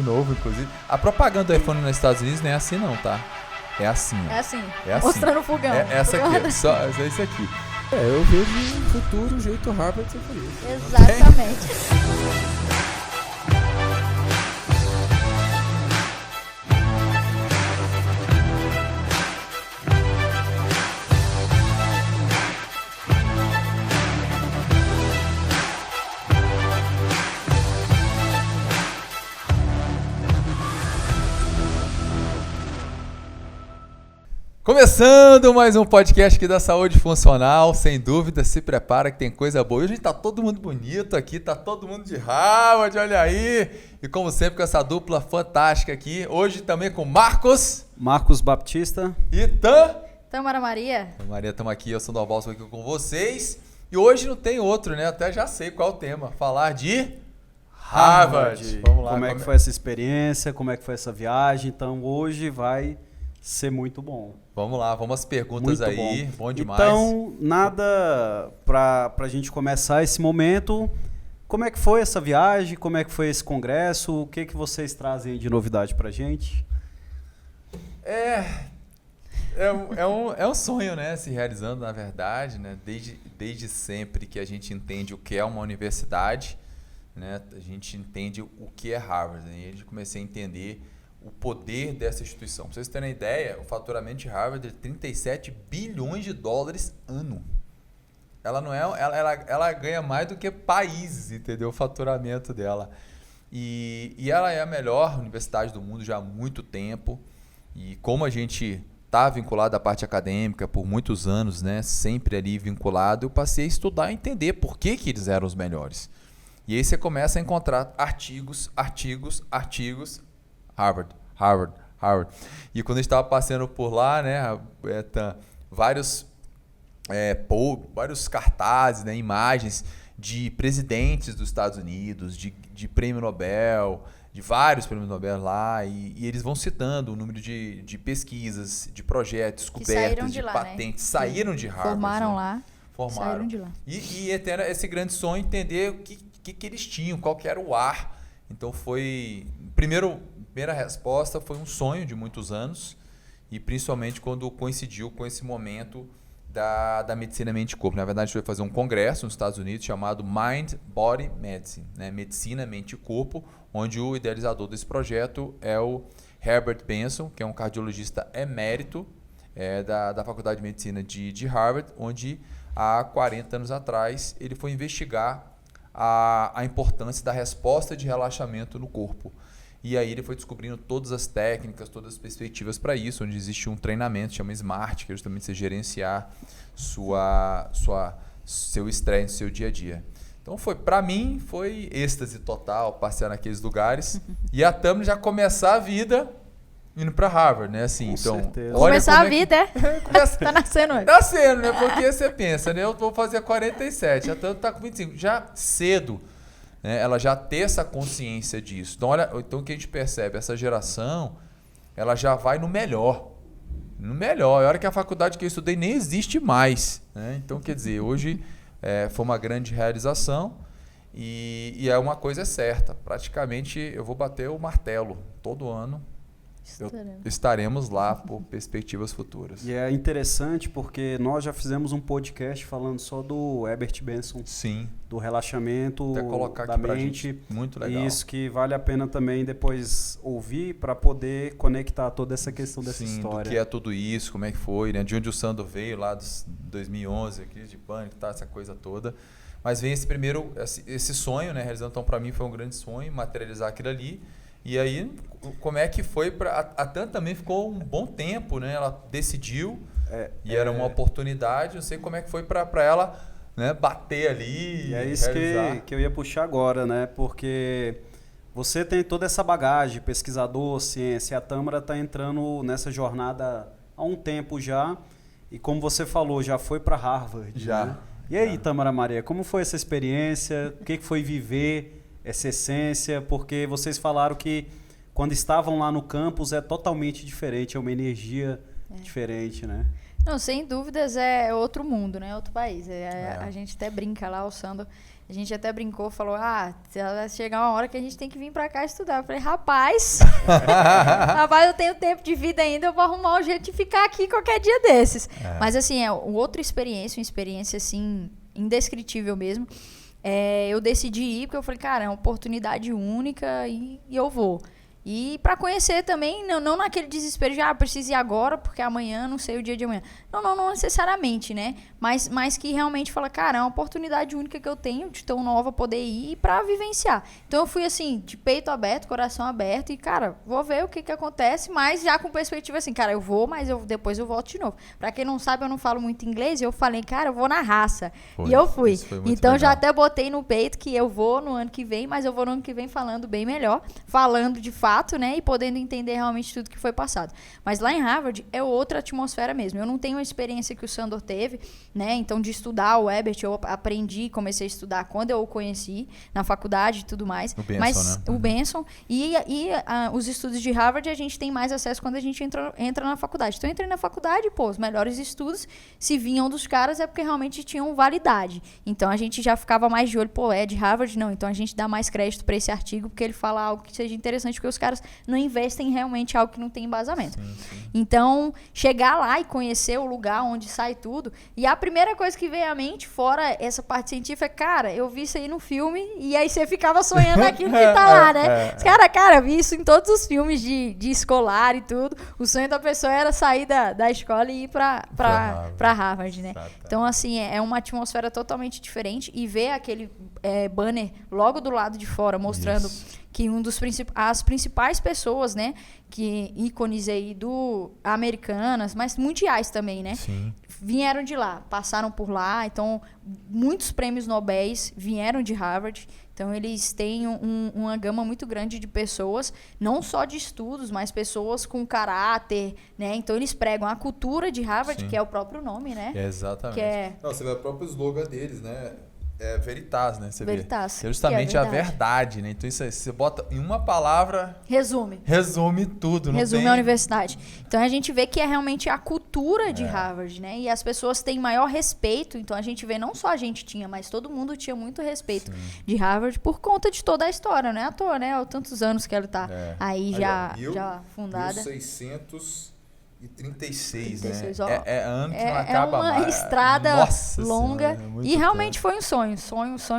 novo, inclusive. A propaganda do iPhone nos Estados Unidos não é assim não, tá? É assim, ó. É assim, É assim. mostrando o fogão. É essa aqui, só isso aqui. Eu vejo no futuro o jeito Harvard de ser feliz. Exatamente. Começando mais um podcast aqui da Saúde Funcional, sem dúvida, se prepara que tem coisa boa. Hoje tá todo mundo bonito aqui, tá todo mundo de Harvard, olha aí. E como sempre com essa dupla fantástica aqui, hoje também com Marcos Baptista e Tamara Maria. Maria, estamos aqui, eu sou o Balso aqui com vocês. E hoje não tem outro, né? Até já sei qual é o tema, falar de Harvard. Vamos lá. Como é que foi essa experiência, como é que foi essa viagem? Então hoje vai ser muito bom. Vamos lá, vamos às perguntas muito aí, bom demais. Então, nada pra gente começar esse momento, como é que foi essa viagem, como é que foi esse congresso, o que vocês trazem de novidade pra gente? É um sonho, né, se realizando, na verdade, né, desde sempre que a gente entende o que é uma universidade, né, a gente entende o que é Harvard, né, e a gente comecei a entender o poder dessa instituição. Para vocês terem uma ideia, o faturamento de Harvard é 37 bilhões de dólares ano. Ela não é, ela ganha mais do que países, entendeu? O faturamento dela. E ela é a melhor universidade do mundo já há muito tempo. E como a gente está vinculado à parte acadêmica por muitos anos, né, sempre ali vinculado, eu passei a estudar e entender por que eles eram os melhores. E aí você começa a encontrar artigos, Harvard. E quando a gente estava passeando por lá, né, vários cartazes, né, imagens de presidentes dos Estados Unidos, de prêmio Nobel, de vários prêmios Nobel lá, e eles vão citando o número de pesquisas, de projetos, descobertas, de patentes, né? Saíram de Harvard. Formaram, né? lá. Formaram. Saíram de lá. E era esse grande sonho, entender o que eles tinham, qual que era o ar. Então foi... Primeira resposta foi um sonho de muitos anos, e principalmente quando coincidiu com esse momento da medicina mente-corpo. Na verdade, a gente foi fazer um congresso nos Estados Unidos chamado Mind Body Medicine, né? Medicina, mente e corpo, onde o idealizador desse projeto é o Herbert Benson, que é um cardiologista emérito da Faculdade de Medicina de Harvard, onde há 40 anos atrás ele foi investigar a importância da resposta de relaxamento no corpo. E aí ele foi descobrindo todas as técnicas, todas as perspectivas para isso, onde existe um treinamento, chama SMART, que é justamente você gerenciar seu estresse no seu dia a dia. Então para mim foi êxtase total passear naqueles lugares. E a Tami já começar a vida indo para Harvard, né? Assim, então, certeza. Começar a vida, tá nascendo hoje. Nascendo, né? Porque você pensa, né? Eu vou fazer 47, a Tami tá com 25, já cedo. Ela já ter essa consciência disso. Então, então o que a gente percebe? Essa geração, ela já vai no melhor. No melhor. A hora que a faculdade que eu estudei nem existe mais. Né? Então, quer dizer, hoje foi uma grande realização e é uma coisa certa. Praticamente eu vou bater o martelo todo ano. Estaremos lá por perspectivas futuras. E é interessante porque nós já fizemos um podcast falando só do Herbert Benson. Sim. Do relaxamento da mente. Muito legal. Isso que vale a pena também depois ouvir para poder conectar toda essa questão dessa história. Do que é tudo isso, como é que foi, né? De onde o Sandro veio lá dos 2011, crise de pânico, tá, essa coisa toda. Mas vem esse sonho, né? Realizando, então para mim foi um grande sonho materializar aquilo ali. E aí, como é que foi para a Tan também ficou um bom tempo, né? Ela decidiu era uma oportunidade. Não sei como é que foi para ela, né? Bater ali. E é isso que eu ia puxar agora, né? Porque você tem toda essa bagagem, pesquisador, ciência. A Tâmara está entrando nessa jornada há um tempo já. E como você falou, já foi para Harvard. Já. Né? E aí, Tamara Maria, como foi essa experiência? O que foi viver essa essência? Porque vocês falaram que quando estavam lá no campus é totalmente diferente, é uma energia diferente, né? Não, sem dúvidas é outro mundo, né? Outro país. A gente até brinca lá, o Sandro. A gente até brincou, falou, vai chegar uma hora que a gente tem que vir pra cá estudar. Eu falei, rapaz, eu tenho tempo de vida ainda, eu vou arrumar um jeito de ficar aqui qualquer dia desses. Mas assim, é outra experiência, uma experiência assim, indescritível mesmo. Eu decidi ir porque eu falei, cara, é uma oportunidade única e eu vou. E para conhecer também, não naquele desespero de, preciso ir agora, porque amanhã, não sei o dia de amanhã. Não necessariamente, né? Mas que realmente fala, cara, é uma oportunidade única que eu tenho de tão nova poder ir para vivenciar. Então eu fui assim, de peito aberto, coração aberto e, cara, vou ver o que acontece, mas já com perspectiva assim, cara, eu vou, mas depois eu volto de novo. Para quem não sabe, eu não falo muito inglês, eu falei, cara, eu vou na raça. E eu fui. Então legal. Já até botei no peito que eu vou no ano que vem, mas eu vou no ano que vem falando bem melhor, falando de fato, né, e podendo entender realmente tudo que foi passado. Mas lá em Harvard é outra atmosfera mesmo. Eu não tenho a experiência que o Sandor teve, né, então de estudar o Ebert, eu aprendi, comecei a estudar quando eu o conheci, na faculdade e tudo mais. O Benson, mas né? o Benson e os estudos de Harvard a gente tem mais acesso quando a gente entra na faculdade. Então eu entrei na faculdade, os melhores estudos, se vinham dos caras é porque realmente tinham validade. Então a gente já ficava mais de olho, é de Harvard? Não, então a gente dá mais crédito para esse artigo porque ele fala algo que seja interessante, porque os caras não investem realmente em algo que não tem embasamento. Sim. Então, chegar lá e conhecer o lugar onde sai tudo, e a primeira coisa que veio à mente, fora essa parte científica, é, cara, eu vi isso aí no filme, e aí você ficava sonhando aquilo que tá lá, né? Cara, eu vi isso em todos os filmes de escolar e tudo, o sonho da pessoa era sair da escola e ir pra Harvard, né? Então, assim, é uma atmosfera totalmente diferente, e ver aquele banner logo do lado de fora, mostrando que as principais pessoas, né, que ícones aí americanas, mas mundiais também, né? Sim. Vieram de lá, passaram por lá, então muitos prêmios Nobel vieram de Harvard. Então eles têm uma gama muito grande de pessoas, não só de estudos, mas pessoas com caráter, né? Então eles pregam a cultura de Harvard, Sim. que é o próprio nome, né? Exatamente. Você vê o próprio slogan deles, né? É Veritas, né? Você Veritas, vê. Justamente a verdade, né? Então isso aí, você bota em uma palavra... Resume tudo. Resume a universidade. Então a gente vê que é realmente a cultura de Harvard, né? E as pessoas têm maior respeito. Então a gente vê, não só a gente tinha, mas todo mundo tinha muito respeito de Harvard por conta de toda a história, não é à toa, né? Há tantos anos que ela está aí já fundada. 1636, né? É ano que não acaba mais. É uma estrada longa. Senhora, e realmente foi um sonho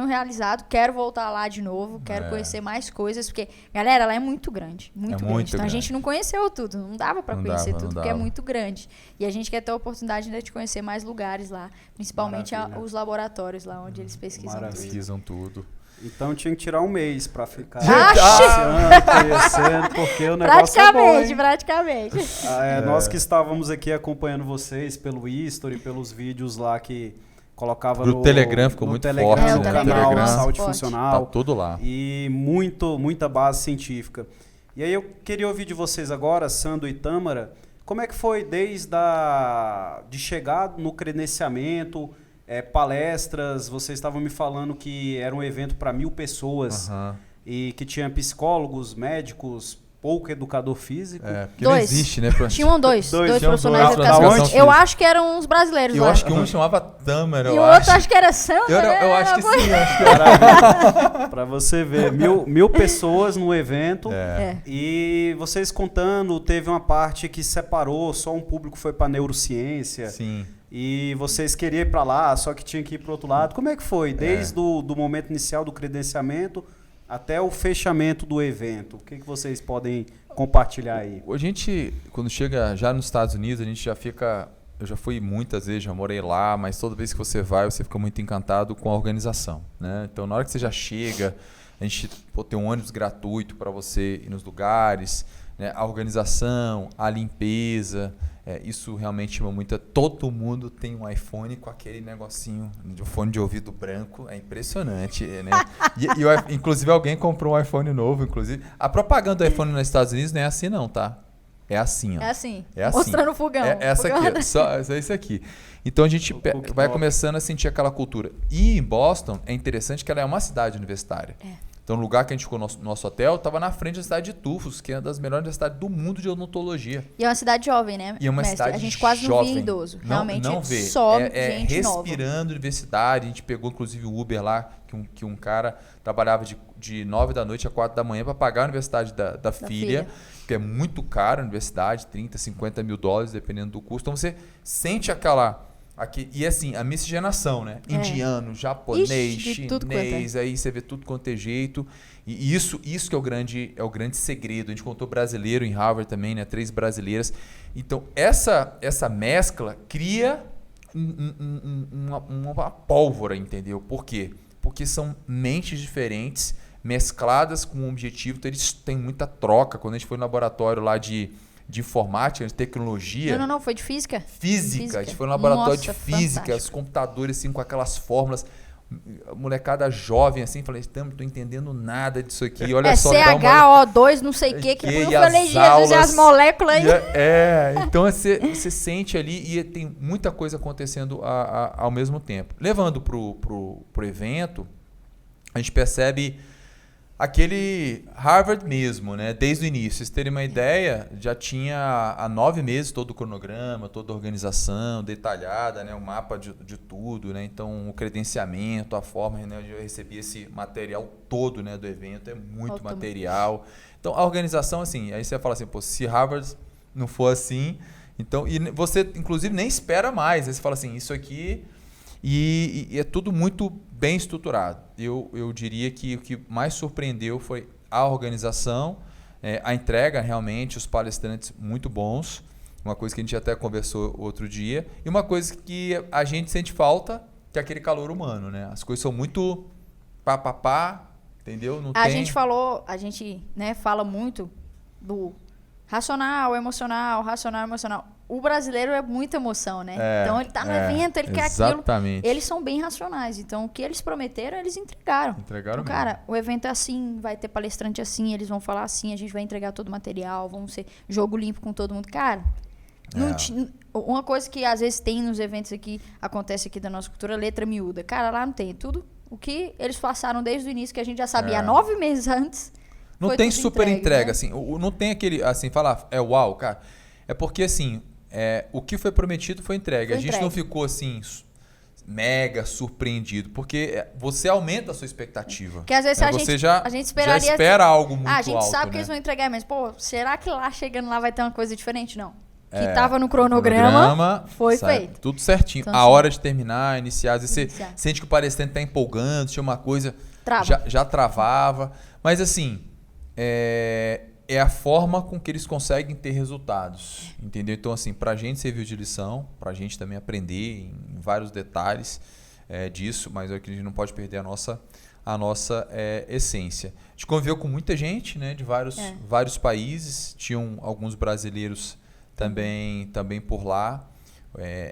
realizado. Quero voltar lá de novo, quero conhecer mais coisas, porque, galera, ela é muito grande. Muito grande. Então a gente não conheceu tudo, não dava para conhecer tudo, porque é muito grande. E a gente quer ter a oportunidade de conhecer mais lugares lá, principalmente os laboratórios lá, onde eles pesquisam tudo. Então tinha que tirar um mês pra ficar conhecendo, porque o negócio é bom, hein? Praticamente. Nós que estávamos aqui acompanhando vocês pelo History, pelos vídeos lá que colocava no Telegram, ficou muito forte, no canal Saúde Funcional. Tá tudo lá. E muita base científica. E aí eu queria ouvir de vocês agora, Sandro e Tâmara, como é que foi desde de chegar no credenciamento, palestras, vocês estavam me falando que era um evento para 1.000 pessoas e que tinha psicólogos, médicos, pouco educador físico. Porque não existe, né? Tinham dois profissionais de educação física. Eu acho que eram uns brasileiros lá. Eu acho que um chamava Tâmara. E o outro acho que era Sandra, eu acho que sim. Acho que era. Para você ver, 1.000 pessoas no evento e vocês contando, teve uma parte que separou, só um público foi para neurociência. Sim. E vocês queriam ir para lá, só que tinha que ir para o outro lado. Como é que foi? Desde o momento inicial do credenciamento até o fechamento do evento. O que vocês podem compartilhar aí? A gente, quando chega já nos Estados Unidos, a gente já fica... Eu já fui muitas vezes, já morei lá, mas toda vez que você vai, você fica muito encantado com a organização, né? Então, na hora que você já chega, a gente tem um ônibus gratuito para você ir nos lugares, né? A organização, a limpeza... isso realmente chama muito. Todo mundo tem um iPhone com aquele negocinho de fone de ouvido branco. É impressionante, né? Inclusive, alguém comprou um iPhone novo. Inclusive, a propaganda do iPhone nos Estados Unidos não é assim, não, tá? É assim, ó. É assim. Mostrando o fogão. Essa aqui, só isso aqui. Então a gente vai começando a sentir aquela cultura. E em Boston é interessante que ela é uma cidade universitária. Então, o lugar que a gente ficou no nosso hotel estava na frente da cidade de Tufos, que é uma das melhores universidades do mundo de odontologia. E é uma cidade jovem, né? E é uma mestre? cidade A gente quase jovem. não vê idoso. Realmente, não vê. só gente respirando nova. universidade. A gente pegou, inclusive, o Uber lá, que um cara trabalhava de 9 da noite a 4 da manhã para pagar a universidade da filha, que é muito caro a universidade, 30, 50 mil dólares, dependendo do custo. Então, você sente e assim, a miscigenação, né? Indiano, japonês, chinês, aí você vê tudo quanto é jeito. E isso que é o grande segredo. A gente contou brasileiro em Harvard também, né? 3 brasileiras. Então, essa mescla cria uma pólvora, entendeu? Por quê? Porque são mentes diferentes, mescladas com um objetivo. Então, eles têm muita troca. Quando a gente foi no laboratório lá de informática, de tecnologia. Não, foi de física. Física. A gente foi no laboratório de física, fantástico. os computadores assim, com aquelas fórmulas. Molecada jovem, assim, falei, não tô entendendo nada disso aqui. Olha só, CHO2, não sei o que eu falei, Jesus, as moléculas aí. Então você sente ali e tem muita coisa acontecendo ao mesmo tempo. Levando pro evento, a gente percebe aquele Harvard mesmo, né? Desde o início. Vocês terem uma ideia, já tinha há 9 meses todo o cronograma, toda a organização detalhada, né? Um mapa de tudo, né? Então, o credenciamento, a forma, né? Eu recebi esse material todo, né? Do evento, é muito material. Então, a organização, assim, aí você fala assim, pô, se Harvard não for assim, então, e você, inclusive, nem espera mais. Aí você fala assim, isso aqui... E é tudo muito bem estruturado. Eu diria que o que mais surpreendeu foi a organização, a entrega realmente, os palestrantes muito bons, uma coisa que a gente até conversou outro dia, e uma coisa que a gente sente falta, que é aquele calor humano, né? As coisas são muito entendeu? A gente fala muito do racional, emocional. O brasileiro é muita emoção, né? Então ele tá no evento, ele quer aquilo. Eles são bem racionais. Então o que eles prometeram, eles entregaram. Entregaram então, cara, o evento é assim, vai ter palestrante assim, eles vão falar assim, a gente vai entregar todo o material, vamos ser jogo limpo com todo mundo. Cara, uma coisa que às vezes tem nos eventos aqui, acontece aqui da nossa cultura, letra miúda. Cara, lá não tem. Tudo o que eles passaram desde o início, que a gente já sabia há 9 meses antes. Não tem super entrega, né? Assim, não tem aquele, assim, falar, uau, cara. É porque, assim, o que foi prometido foi entregue. A gente não ficou, assim, mega surpreendido, porque você aumenta a sua expectativa. Porque às vezes a gente esperaria, já espera algo muito alto. A gente sabe que eles vão entregar, mas, pô, será que lá, chegando lá, vai ter uma coisa diferente? Não. Que estava no cronograma foi feito. Tudo certinho. Então, a hora de terminar, iniciar. Você sente que o palestrante está empolgando, tinha uma coisa, já travava. Mas, assim... É a forma com que eles conseguem ter resultados, entendeu? Então, assim, para a gente serviu de lição, para a gente também aprender em vários detalhes disso, mas é que a gente não pode perder a nossa essência. A gente conviveu com muita gente, né, de vários países, tinham alguns brasileiros também por lá.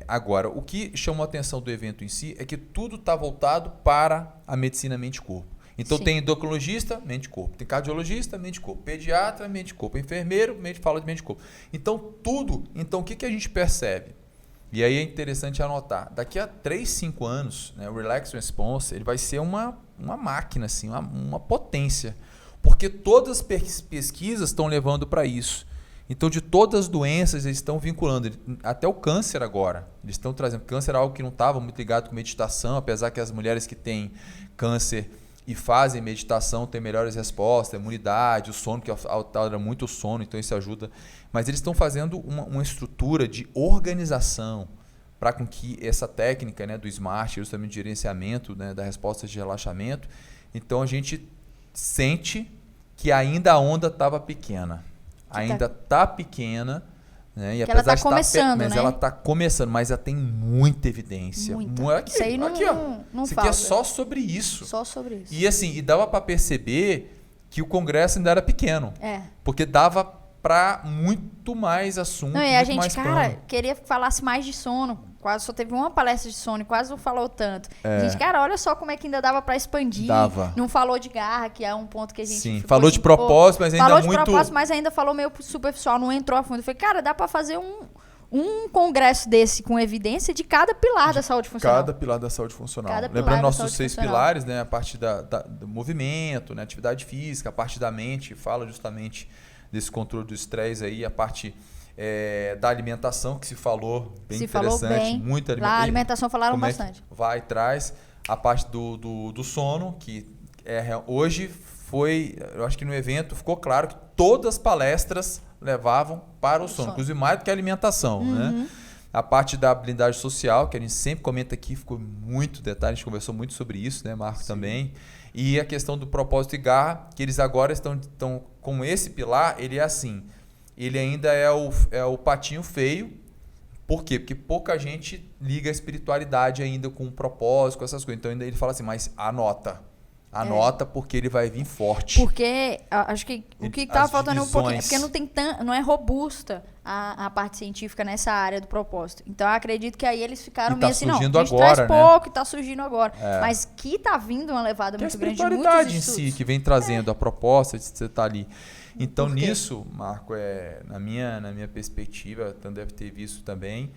Agora, o que chamou a atenção do evento em si é que tudo está voltado para a medicina mente-corpo. Então, tem endocrinologista, mente-corpo. Tem cardiologista, mente-corpo. Pediatra, mente-corpo. Enfermeiro, fala de mente-corpo. Então, tudo. Então, o que a gente percebe? E aí é interessante anotar. Daqui a 3, 5 anos, né, o Relax Response ele vai ser uma máquina, assim, uma potência. Porque todas as pesquisas estão levando para isso. Então, de todas as doenças, eles estão vinculando. Até o câncer agora. Eles estão trazendo. Câncer é algo que não estava muito ligado com meditação, apesar que as mulheres que têm câncer... e fazem meditação, tem melhores respostas, imunidade, o sono, que altera muito o sono, então isso ajuda. Mas eles estão fazendo uma estrutura de organização para com que essa técnica, né, do SMART, justamente de gerenciamento, né, da resposta de relaxamento, então a gente sente que ainda a onda estava pequena. Ainda está pequena, né? E ela está começando, mas né? ela está começando, mas ela tem muita evidência. Isso aí não isso falta. aqui é só sobre isso. Só sobre isso. E assim, dava para perceber que o Congresso ainda era pequeno. Porque dava para muito mais assunto. Não, e a gente, queria que falasse mais de sono. Quase só teve uma palestra de sono e quase não falou tanto. A gente, olha só como é que ainda dava para expandir. Não falou de garra, que é um ponto que a gente... Sim, falou de propósito, mas ainda muito... Falou de propósito, mas ainda falou meio superficial, não entrou a fundo. Eu falei, dá para fazer um congresso desse com evidência de cada pilar da saúde funcional. Cada pilar da saúde funcional. Cada pilar Lembrando da nossos saúde 6 funcional. pilares, né? A parte do movimento, né? Atividade física, a parte da mente, fala justamente desse controle do estresse aí, a parte da alimentação, que se falou bem Se interessante. falou bem. Muita Lá a alimentação falaram como é que bastante. vai e traz. A parte do sono, que hoje foi, eu acho que no evento ficou claro que todas as palestras levavam para o sono, inclusive mais do que a alimentação, né? A parte da blindagem social, que a gente sempre comenta aqui, ficou muito detalhe, a gente conversou muito sobre isso, né, Marco? Sim. Também. E a questão do propósito e garra, que eles agora estão com esse pilar, ele é assim, ele ainda é o patinho feio. Por quê? Porque pouca gente liga a espiritualidade ainda com o propósito, com essas coisas. Então ainda ele fala assim, mas anota. Anota porque ele vai vir forte. Porque acho que o que estava faltando um pouquinho é porque não é robusta a parte científica nessa área do propósito. Então eu acredito que aí eles ficaram meio assim, não, a gente agora, traz pouco, está surgindo agora. Mas que está vindo uma levada muito grande de muitos estudos. A espiritualidade em si, que vem trazendo a proposta de você estar ali. Então nisso, Marco, na minha perspectiva, então deve ter visto também,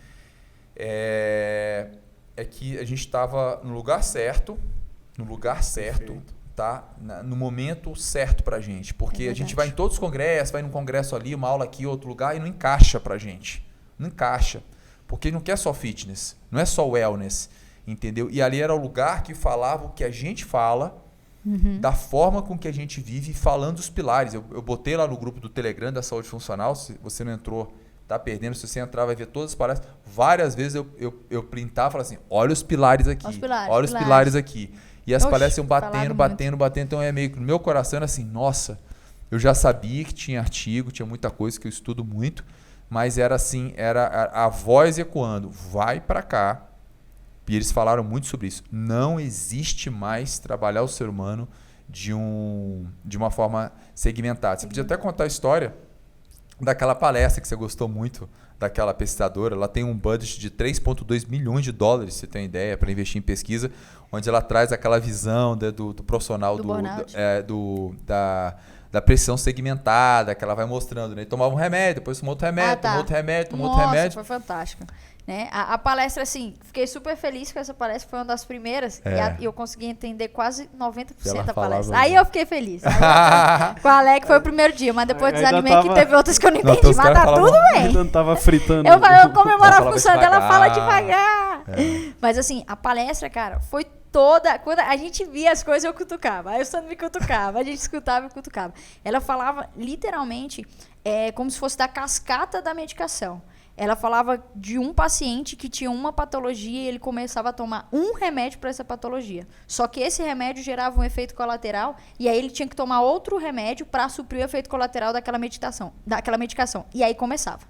é que a gente estava no lugar certo, tá? No momento certo pra gente. Porque a gente vai em todos os congressos, vai num congresso ali, uma aula aqui, outro lugar, e não encaixa pra gente. Não encaixa. Porque não quer só fitness, não é só wellness, entendeu? E ali era o lugar que falava o que a gente fala, da forma com que a gente vive, falando dos pilares. Eu botei lá no grupo do Telegram da Saúde Funcional, se você não entrou, tá perdendo. Se você entrar, vai ver todas as palestras. Várias vezes eu printava e falava assim, olha os pilares aqui, olha os pilares aqui. E as palestras iam batendo. Então é meio que no meu coração era assim, nossa, eu já sabia que tinha artigo, tinha muita coisa que eu estudo muito, mas era assim, era a voz ecoando, vai para cá. E eles falaram muito sobre isso. Não existe mais trabalhar o ser humano de uma forma segmentada. Você podia até contar a história daquela palestra que você gostou muito, daquela pesquisadora. Ela tem um budget de 3,2 milhões de dólares, você tem ideia, para investir em pesquisa, onde ela traz aquela visão do profissional da pressão segmentada, que ela vai mostrando, né? Tomava um remédio, depois tomou outro remédio, tomou outro remédio, tomou outro remédio. Foi fantástico. Né? A palestra, assim, fiquei super feliz com essa palestra, foi uma das primeiras, e eu consegui entender quase 90% da palestra. Aí eu fiquei feliz. Com a Alec foi o primeiro dia, mas depois desanimei que teve outras que eu não entendi, mas tá tudo bem. Eu tava fritando. Eu comemorar a função dela, fala devagar. Mas assim, a palestra, cara, foi toda... Quando a gente via as coisas, eu cutucava. Aí o Sandro me cutucava, a gente escutava e cutucava. Ela falava, literalmente, como se fosse da cascata da medicação. Ela falava de um paciente que tinha uma patologia e ele começava a tomar um remédio para essa patologia. Só que esse remédio gerava um efeito colateral e aí ele tinha que tomar outro remédio para suprir o efeito colateral daquela medicação. E aí começava.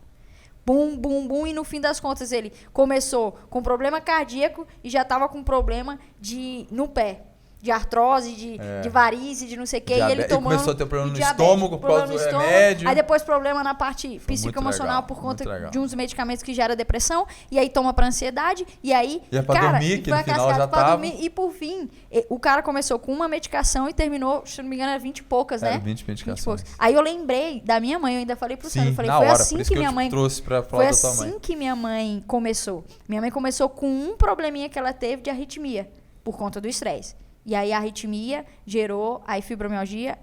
Bum, bum, bum. E no fim das contas ele começou com problema cardíaco e já estava com problema no pé. De artrose, de varize, de não sei o que. E ele tomou. Começou a ter problema no estômago por causa do remédio. Aí depois problema na parte psicoemocional por conta de uns medicamentos que gera depressão. E aí toma pra ansiedade. E aí, pra dormir, que no final já tava. E por fim, o cara começou com uma medicação e terminou, se não me engano, era 20 e poucas, né? 20 medicações. Aí eu lembrei da minha mãe, eu ainda falei pro Sandro. Falei, foi assim que minha mãe. Foi assim que minha mãe começou. Minha mãe começou com um probleminha que ela teve de arritmia, por conta do estresse. E aí a arritmia gerou fibromialgia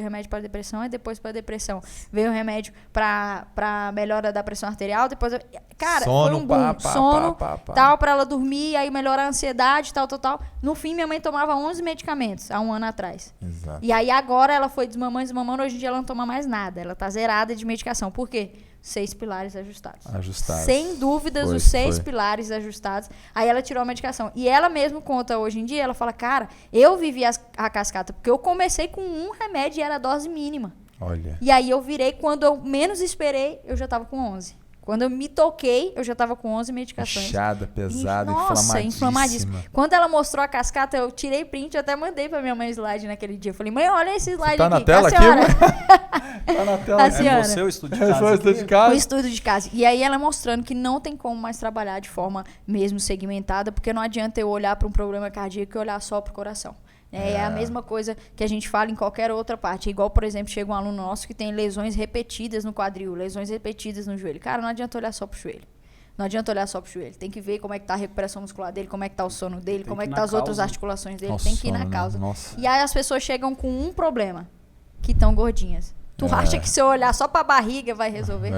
remédio para depressão, e depois para depressão veio o remédio para melhora da pressão arterial, depois cara, sono, foi um boom, sono, tal, para ela dormir, aí melhorar a ansiedade, tal. No fim minha mãe tomava 11 medicamentos há um ano atrás. Exato. E aí agora ela foi desmamando, hoje em dia ela não toma mais nada, ela tá zerada de medicação. Por quê? 6 pilares ajustados. Sem dúvidas, os 6 pilares ajustados. Aí ela tirou a medicação. E ela mesmo conta hoje em dia, ela fala, cara, eu vivi a cascata, porque eu comecei com um remédio e era a dose mínima. Olha. E aí eu virei, quando eu menos esperei, eu já tava com 11. Quando eu me toquei, eu já tava com 11 medicações. Inchada, pesada, inflamadíssima. Quando ela mostrou a cascata, eu tirei print, eu até mandei pra minha mãe o slide naquele dia. Eu falei, mãe, olha esse slide aqui. Tá na tela aqui, mãe? Tá na tela aqui. É você o estudo de casa? O estudo de casa. E aí ela mostrando que não tem como mais trabalhar de forma mesmo segmentada, porque não adianta eu olhar para um problema cardíaco e olhar só pro coração. É a mesma coisa que a gente fala em qualquer outra parte. Igual, por exemplo, chega um aluno nosso que tem lesões repetidas no quadril, lesões repetidas no joelho. Cara, não adianta olhar só pro joelho. Não adianta olhar só pro joelho. Tem que ver como é que tá a recuperação muscular dele, como é que tá o sono dele, como é que tá as outras articulações dele. Tem que ir na causa. E aí as pessoas chegam com um problema, que estão gordinhas. Tu acha que se eu olhar só pra barriga vai resolver?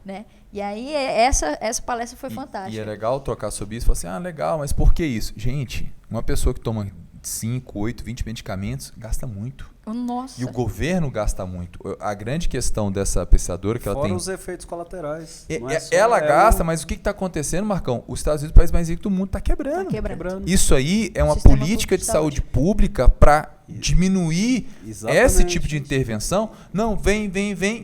Né? E aí essa palestra foi fantástica. E é legal trocar sobre isso. Falar assim, legal, mas por que isso? Gente, uma pessoa que toma 5, 8, 20 medicamentos gasta muito. Nossa. E o governo gasta muito. A grande questão dessa pesquisadora que ela tem... Fora os efeitos colaterais. Ela gasta, mas o que está acontecendo, Marcão? Os Estados Unidos, o país mais rico do mundo, está quebrando. Tá quebrando. Isso aí é uma política de saúde pública para diminuir esse tipo de intervenção. Não, vem.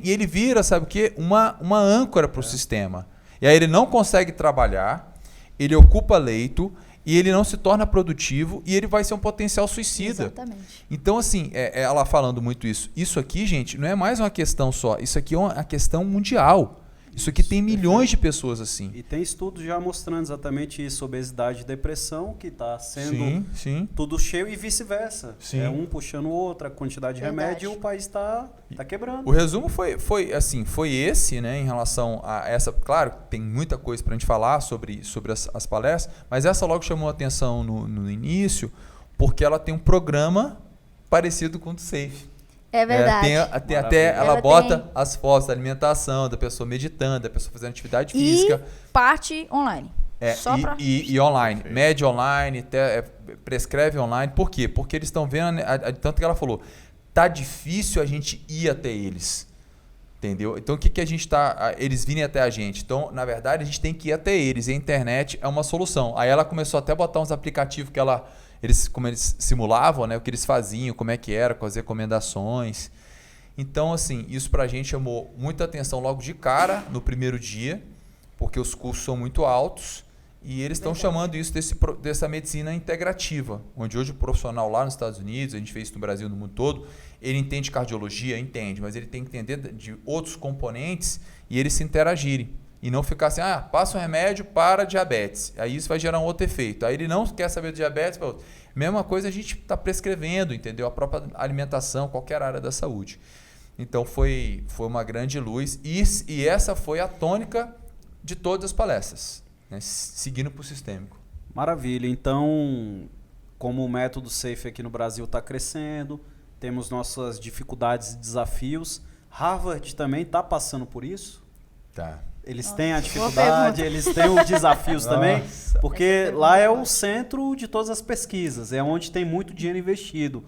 E ele vira, sabe o quê? Uma âncora para o sistema. E aí ele não consegue trabalhar, ele ocupa leito, e ele não se torna produtivo e ele vai ser um potencial suicida. Exatamente. Então, assim, ela falando muito isso. Isso aqui, gente, não é mais uma questão só. Isso aqui é uma questão mundial. Isso aqui tem milhões de pessoas assim. E tem estudos já mostrando exatamente isso, obesidade e depressão, que está sendo tudo cheio e vice-versa. É um puxando o outro, a quantidade de remédio e o país está quebrando. O resumo foi esse, né, em relação a essa. Claro, tem muita coisa para a gente falar sobre as palestras, mas essa logo chamou a atenção no início, porque ela tem um programa parecido com o do Safe. É verdade. Tem até ela bota as fotos da alimentação, da pessoa meditando, da pessoa fazendo atividade física. E parte online. E online. Mede online, prescreve online. Por quê? Porque eles estão vendo, tanto que ela falou, tá difícil a gente ir até eles. Entendeu? Então o que a gente está... Eles virem até a gente. Então, na verdade, a gente tem que ir até eles. E a internet é uma solução. Aí ela começou até a botar uns aplicativos que como eles simulavam, né, o que eles faziam, como é que era, com as recomendações. Então, assim, isso pra gente chamou muita atenção logo de cara, no primeiro dia, porque os custos são muito altos e eles estão chamando isso dessa medicina integrativa, onde hoje o profissional lá nos Estados Unidos, a gente fez isso no Brasil, no mundo todo, ele entende cardiologia, mas ele tem que entender de outros componentes e eles se interagirem. E não ficar assim, passa um remédio para diabetes. Aí isso vai gerar um outro efeito. Aí ele não quer saber de diabetes. Mesma coisa a gente está prescrevendo, entendeu? A própria alimentação, qualquer área da saúde. Então foi uma grande luz. E essa foi a tônica de todas as palestras, né? Seguindo para o sistêmico. Maravilha. Então, como o método SAFE aqui no Brasil está crescendo, temos nossas dificuldades e desafios. Harvard também está passando por isso? Tá. Eles têm a dificuldade, eles têm os desafios também, porque lá é o centro de todas as pesquisas, é onde tem muito dinheiro investido.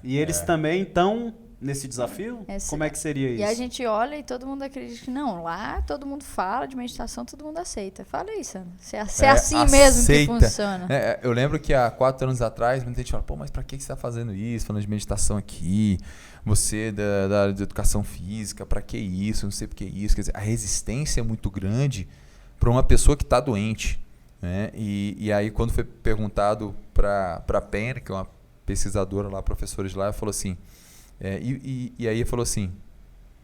E eles também estão nesse desafio? Como é que seria isso? E a gente olha e todo mundo acredita que não, lá todo mundo fala de meditação, todo mundo aceita. Fala aí, Sandra. Se é assim mesmo que funciona. Eu lembro que há 4 anos atrás, muita gente fala, mas pra que você está fazendo isso, falando de meditação aqui? Você da educação física, para que isso? Não sei por que isso. Quer dizer, a resistência é muito grande para uma pessoa que está doente, né? E aí, quando foi perguntado para a Penn, que é uma pesquisadora lá, professora de lá, falou assim, e aí falou assim,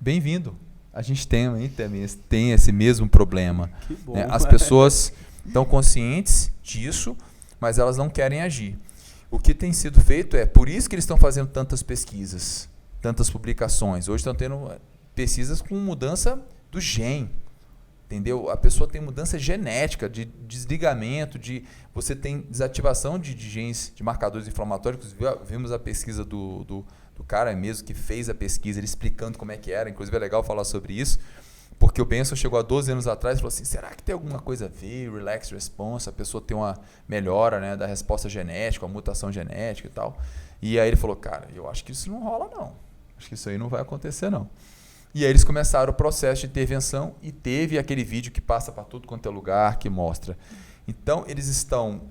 bem-vindo, a gente tem esse mesmo problema. Que bom, né? As pessoas estão conscientes disso, mas elas não querem agir. O que tem sido feito por isso que eles estão fazendo tantas pesquisas, tantas publicações. Hoje estão tendo pesquisas com mudança do gene, entendeu? A pessoa tem mudança genética, de desligamento, você tem desativação de genes, de marcadores inflamatórios. Vimos a pesquisa do cara mesmo que fez a pesquisa, ele explicando como é que era. Inclusive é legal falar sobre isso, porque o Benson chegou há 12 anos atrás e falou assim, será que tem alguma coisa a ver, relax response, a pessoa tem uma melhora, né, da resposta genética, uma mutação genética e tal. E aí ele falou, cara, eu acho que isso não rola não. Acho que isso aí não vai acontecer, não. E aí eles começaram o processo de intervenção e teve aquele vídeo que passa para tudo quanto é lugar, que mostra. Então, eles estão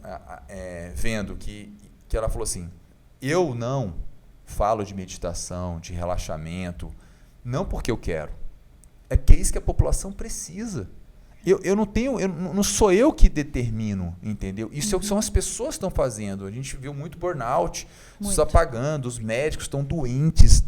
vendo que ela falou assim, eu não falo de meditação, de relaxamento, não porque eu quero. É porque é isso que a população precisa. Não sou eu que determino, entendeu? Isso são as pessoas que estão fazendo. A gente viu muito burnout, se apagando, os médicos estão doentes,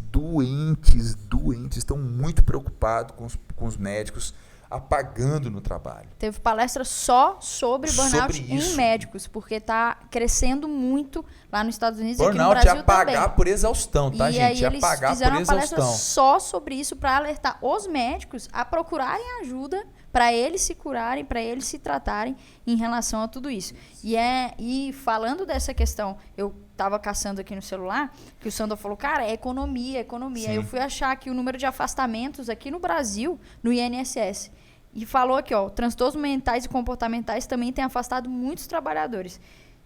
estão muito preocupados com os médicos. apagando no trabalho. Teve palestra só sobre burnout em médicos, porque está crescendo muito lá nos Estados Unidos e aqui no Brasil é apagar também. Por exaustão, tá, gente? Aí eles apagar fizeram por uma palestra exaustão. só sobre isso para alertar os médicos a procurarem ajuda para eles se curarem, para eles se tratarem em relação a tudo isso. E falando dessa questão, eu estava caçando aqui no celular, que o Sandro falou, cara, é economia. Sim. Aí eu fui achar aqui o número de afastamentos aqui no Brasil, no INSS. E falou aqui, ó, transtornos mentais e comportamentais também têm afastado muitos trabalhadores.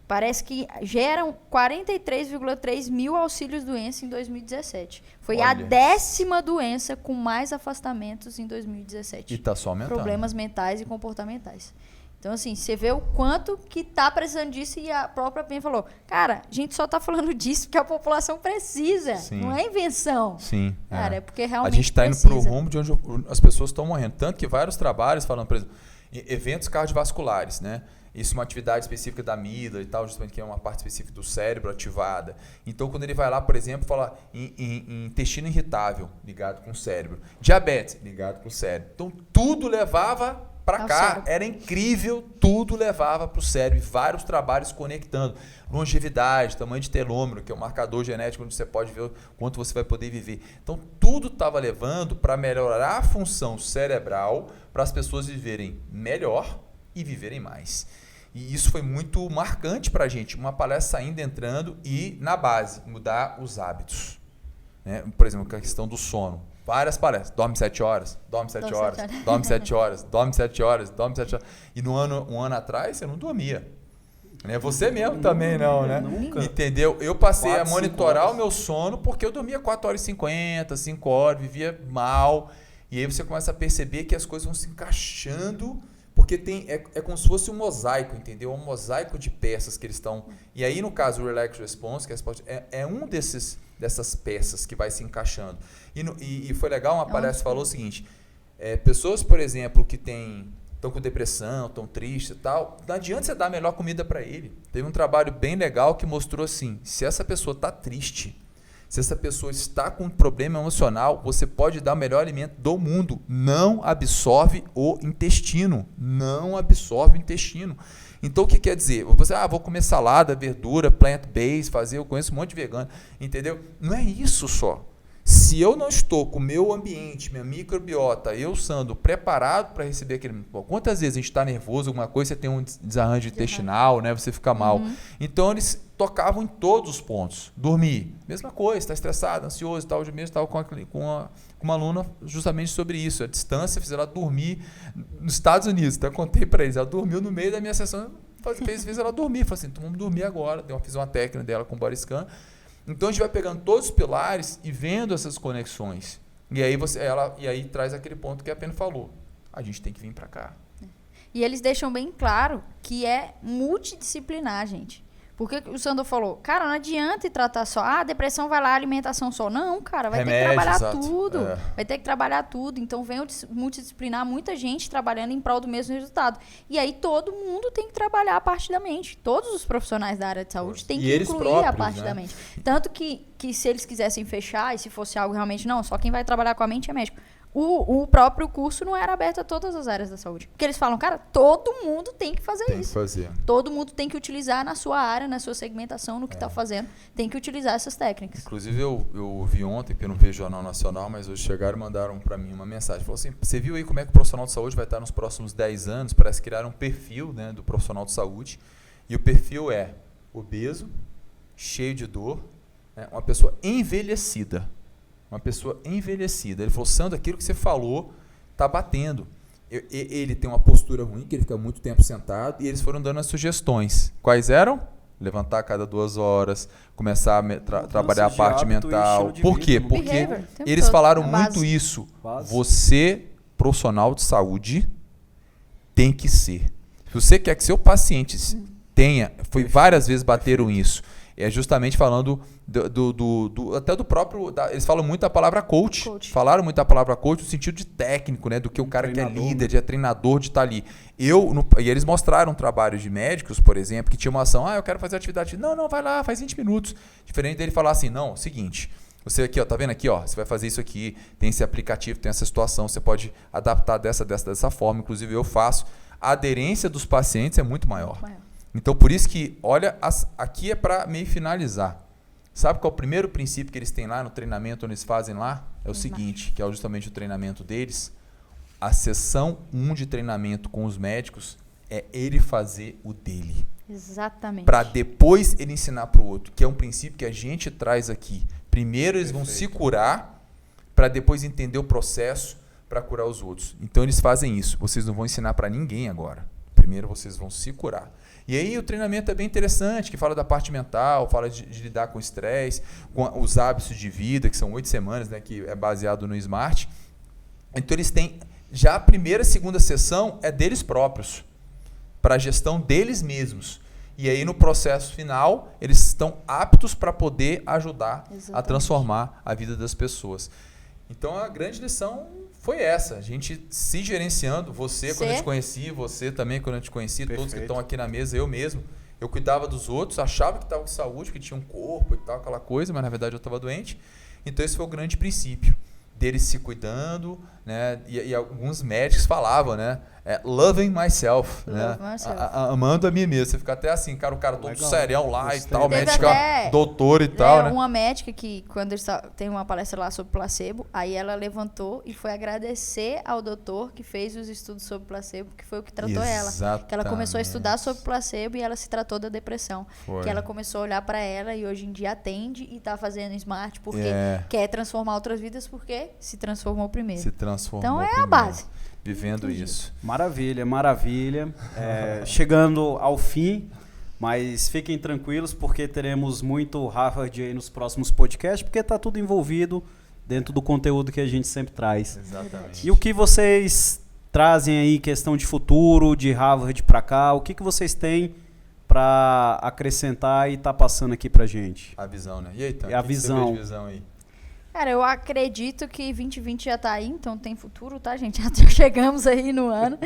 Parece que geram 43,3 mil auxílios-doença em 2017. Foi a 10ª doença com mais afastamentos em 2017. E está só aumentando. Problemas mentais e comportamentais. Então, assim, você vê o quanto que tá precisando disso e a própria PEN falou, cara, a gente só tá falando disso porque a população precisa, Sim. não é invenção. Sim. Cara, é porque realmente a gente está indo para o rumo de onde as pessoas estão morrendo. Tanto que vários trabalhos falando, por exemplo, eventos cardiovasculares, né? Isso é uma atividade específica da amígdala e tal, justamente que é uma parte específica do cérebro ativada. Então, quando ele vai lá, por exemplo, fala em intestino irritável, ligado com o cérebro. Diabetes, ligado com o cérebro. Então, tudo levava para cá. Cérebro. Era incrível, tudo levava para o cérebro. E vários trabalhos conectando. Longevidade, tamanho de telômero, que é um marcador genético onde você pode ver quanto você vai poder viver. Então, tudo estava levando para melhorar a função cerebral para as pessoas viverem melhor e viverem mais. E isso foi muito marcante para a gente. Uma palestra saindo, entrando e, na base, mudar os hábitos. Né? Por exemplo, a questão do sono. Várias palestras. Dorme 7 horas, dorme 7 horas, dorme 7 horas, dorme 7 horas, dorme 7 horas. E um ano atrás, você não dormia. Né? Você mesmo também não, né? Nunca. Entendeu? Eu passei 4, a monitorar 5 horas. o meu sono porque eu dormia 4h50, 5 horas, vivia mal. E aí você começa a perceber que as coisas vão se encaixando, porque é como se fosse um mosaico, entendeu? Um mosaico de peças que eles estão... E aí, no caso, o Relax Response, que é um dessas peças que vai se encaixando. E foi legal, uma palestra falou o seguinte, pessoas, por exemplo, que estão com depressão, estão tristes e tal, não adianta você dar a melhor comida para ele. Teve um trabalho bem legal que mostrou assim, se essa pessoa está triste, se essa pessoa está com um problema emocional, você pode dar o melhor alimento do mundo. Não absorve o intestino. Não absorve o intestino. Então, o que quer dizer? Você, vou comer salada, verdura, plant-based, eu conheço um monte de vegano. Entendeu? Não é isso só. Se eu não estou com o meu ambiente, minha microbiota, eu sendo preparado para receber aquele... Bom, quantas vezes a gente está nervoso, alguma coisa, você tem um desarranjo intestinal, né? Você fica mal. Então, eles tocavam em todos os pontos. Dormir, mesma coisa, está estressado, ansioso e tal. Hoje mesmo estava com uma aluna justamente sobre isso. A distância, fiz ela dormir nos Estados Unidos. Então, eu contei para eles. Ela dormiu no meio da minha sessão, fez ela dormir. Falei assim, então vamos dormir agora. Fiz uma técnica dela com body scan. Então a gente vai pegando todos os pilares e vendo essas conexões. E aí traz aquele ponto que a Pen falou. A gente tem que vir para cá. E eles deixam bem claro que é multidisciplinar, gente. Porque o Sandro falou, cara, não adianta ir tratar só, a depressão vai lá, alimentação só. Não, cara, vai ter que trabalhar tudo. Vai ter que trabalhar tudo. Então vem o multidisciplinar, muita gente trabalhando em prol do mesmo resultado. E aí todo mundo tem que trabalhar a parte da mente. Todos os profissionais da área de saúde têm que incluir a parte da mente. Tanto que se eles quisessem fechar, e se fosse algo realmente, não, só quem vai trabalhar com a mente é médico. O próprio curso não era aberto a todas as áreas da saúde. Porque eles falam, cara, todo mundo tem que fazer isso. Todo mundo tem que utilizar na sua área, na sua segmentação, no que está fazendo. Tem que utilizar essas técnicas. Inclusive, eu vi ontem, porque eu não vejo Jornal Nacional, mas hoje chegaram e mandaram para mim uma mensagem. Falou assim, você viu aí como é que o profissional de saúde vai estar nos próximos 10 anos? Parece que criaram um perfil, né, do profissional de saúde. E o perfil é obeso, cheio de dor, né, uma pessoa envelhecida. Uma pessoa envelhecida. Ele falou, Sandro, aquilo que você falou está batendo. Ele tem uma postura ruim, que ele fica muito tempo sentado, e eles foram dando as sugestões. Quais eram? Levantar a cada 2 horas, começar a trabalhar a parte mental. Por quê? Porque eles falaram muito isso. Você, profissional de saúde, tem que ser. Se você quer que seu paciente tenha, várias vezes bateram isso. É justamente falando até do próprio... eles falam muito a palavra coach. Falaram muito a palavra coach no sentido de técnico, né? Do que o cara que é líder, é treinador, de estar ali. E eles mostraram trabalhos de médicos, por exemplo, que tinha uma ação, eu quero fazer atividade. Não, vai lá, faz 20 minutos. Diferente dele falar assim, não, é o seguinte, Você aqui, ó, tá vendo aqui, ó, você vai fazer isso aqui, tem esse aplicativo, tem essa situação, você pode adaptar dessa forma, inclusive eu faço. A aderência dos pacientes é muito maior. Então, por isso que, olha, aqui é para meio finalizar. Sabe qual é o primeiro princípio que eles têm lá no treinamento, onde eles fazem lá? É o seguinte, que é justamente o treinamento deles. A sessão 1 de treinamento com os médicos é ele fazer o dele. Exatamente. Para depois ele ensinar para o outro, que é um princípio que a gente traz aqui. Primeiro eles vão se curar, para depois entender o processo para curar os outros. Então eles fazem isso. Vocês não vão ensinar para ninguém agora. Primeiro vocês vão se curar. E aí o treinamento é bem interessante, que fala da parte mental, fala de lidar com o estresse, com os hábitos de vida, que são 8 semanas, né, que é baseado no SMART. Então eles têm, já a primeira e segunda sessão é deles próprios, para a gestão deles mesmos. E aí no processo final, eles estão aptos para poder ajudar a transformar a vida das pessoas. Então a grande lição foi essa, a gente se gerenciando, você quando eu te conheci, você também quando eu te conheci, todos que estão aqui na mesa, eu mesmo, eu cuidava dos outros, achava que estava com saúde, que tinha um corpo e tal, aquela coisa, mas na verdade eu estava doente. Então esse foi o grande princípio, deles se cuidando, né? E alguns médicos falavam, né? Loving myself, né? Amando a mim mesmo. Você fica até assim, cara, o cara todo serião lá e tal, médico, doutor e tal, né? Uma médica que, quando tem uma palestra lá sobre placebo, aí ela levantou e foi agradecer ao doutor que fez os estudos sobre placebo, que foi o que tratou ela. Que ela começou a estudar sobre placebo e ela se tratou da depressão. Que ela começou a olhar para ela e hoje em dia atende e tá fazendo SMART porque quer transformar outras vidas, porque se transformou primeiro. Se transformou então é primeiro. A base. Vivendo isso. Maravilha, maravilha. Chegando ao fim, mas fiquem tranquilos porque teremos muito Harvard aí nos próximos podcasts, porque está tudo envolvido dentro do conteúdo que a gente sempre traz. Exatamente. E o que vocês trazem aí, questão de futuro, de Harvard para cá, o que vocês têm para acrescentar e tá passando aqui pra gente? A visão, né? E aí, então, a visão. Você vê de visão aí? Cara, eu acredito que 2020 já tá aí, então tem futuro, tá, gente? Já chegamos aí no ano.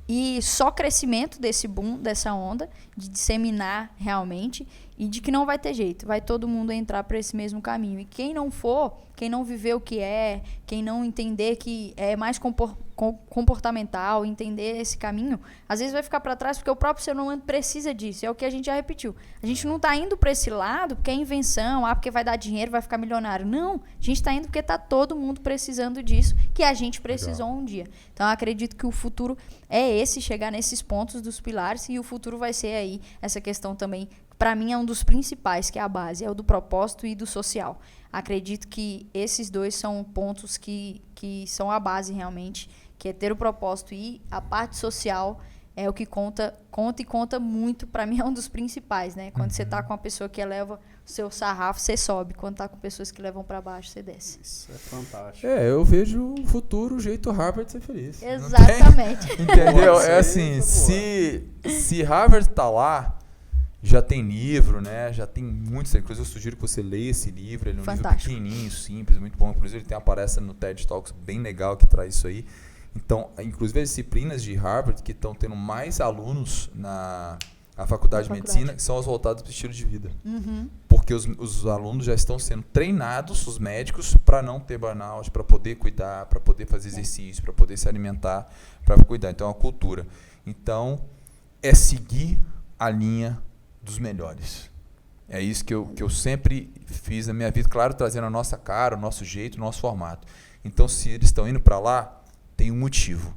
E só crescimento desse boom, dessa onda, de disseminar realmente, e de que não vai ter jeito. Vai todo mundo entrar para esse mesmo caminho. E quem não for, quem não viver o que é, quem não entender que é mais comportamental, entender esse caminho, às vezes vai ficar para trás porque o próprio ser humano precisa disso. É o que a gente já repetiu. A gente não está indo para esse lado porque é invenção, porque vai dar dinheiro, vai ficar milionário. Não, a gente está indo porque está todo mundo precisando disso, que a gente precisou um dia. Então, eu acredito que o futuro é esse, chegar nesses pontos dos pilares, e o futuro vai ser aí essa questão também, para mim é um dos principais, que é a base, é o do propósito e do social. Acredito que esses dois são pontos que são a base realmente, que é ter o propósito, e a parte social é o que conta muito, para mim é um dos principais, né? Quando você tá com uma pessoa que eleva o seu sarrafo, você sobe. Quando tá com pessoas que levam para baixo, você desce. Isso é fantástico. Eu vejo o futuro, o jeito Harvard de ser feliz. Exatamente. Entendeu? É assim, se Harvard tá lá, já tem livro, né? Já tem muitos. Inclusive, eu sugiro que você leia esse livro. Ele é um livro pequenininho, simples, muito bom. Inclusive, ele tem uma palestra no TED Talks bem legal que traz isso aí. Então, inclusive, as disciplinas de Harvard que estão tendo mais alunos na faculdade de medicina, que são as voltadas para o estilo de vida. Porque os alunos já estão sendo treinados, os médicos, para não ter burnout, para poder cuidar, para poder fazer exercício, para poder se alimentar, para cuidar. Então, é uma cultura. Então, é seguir a linha dos melhores. É isso que eu sempre fiz na minha vida, claro, trazendo a nossa cara, o nosso jeito, o nosso formato. Então, se eles estão indo para lá, tem um motivo.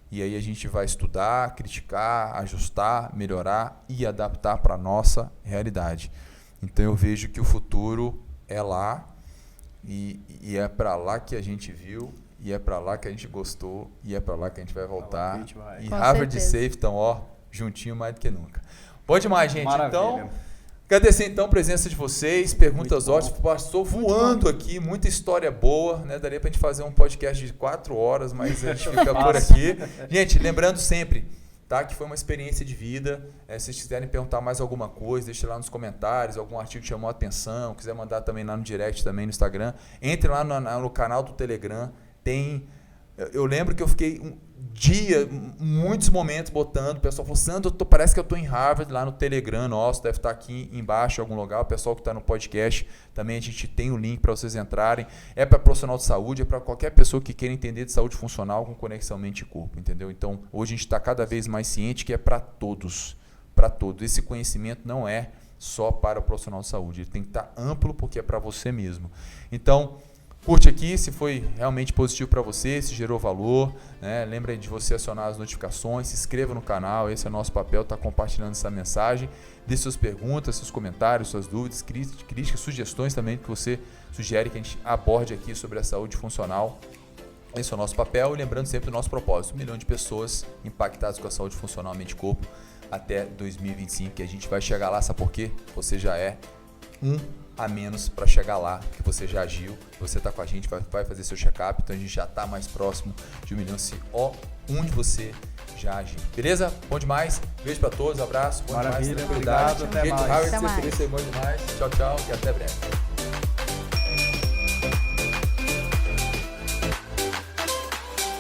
E aí a gente vai estudar, criticar, ajustar, melhorar e adaptar para a nossa realidade. Então, eu vejo que o futuro é lá, e é para lá que a gente viu, e é para lá que a gente gostou, e é para lá que a gente vai voltar. E Harvard e Safe estão, juntinho mais do que nunca. Bom demais, gente. Maravilha. Então, agradecer então a presença de vocês, perguntas ótimas, passou voando aqui, muita história boa, né? Daria pra gente fazer um podcast de 4 horas, mas a gente fica por aqui. Gente, lembrando sempre, tá, que foi uma experiência de vida. Se vocês quiserem perguntar mais alguma coisa, deixe lá nos comentários, algum artigo que chamou a atenção, quiser mandar também lá no direct, também no Instagram, entre lá no canal do Telegram, tem Eu lembro que eu fiquei muitos momentos botando, o pessoal falou, Sandro, parece que eu estou em Harvard, lá no Telegram nosso, deve estar aqui embaixo em algum lugar, o pessoal que está no podcast, também a gente tem o link para vocês entrarem, é para profissional de saúde, é para qualquer pessoa que queira entender de saúde funcional com conexão mente e corpo, entendeu? Então, hoje a gente está cada vez mais ciente que é para todos, esse conhecimento não é só para o profissional de saúde, ele tem que estar amplo porque é para você mesmo. Então, curte aqui se foi realmente positivo para você, se gerou valor, né? Lembra de você acionar as notificações, se inscreva no canal, esse é o nosso papel, tá compartilhando essa mensagem, dê suas perguntas, seus comentários, suas dúvidas, críticas, sugestões também que você sugere que a gente aborde aqui sobre a saúde funcional. Esse é o nosso papel e lembrando sempre do nosso propósito, 1 milhão de pessoas impactadas com a saúde funcional mente e corpo até 2025, que a gente vai chegar lá, sabe por quê? Você já é a menos para chegar lá, que você já agiu, você está com a gente, vai fazer seu check-up, então a gente já está mais próximo de 1 milhão se onde você já agiu. Beleza? Bom demais. Beijo para todos, abraço. Bom Maravilha, demais. Obrigado, até mais. Até mais. Bom demais. Tchau, tchau e até breve.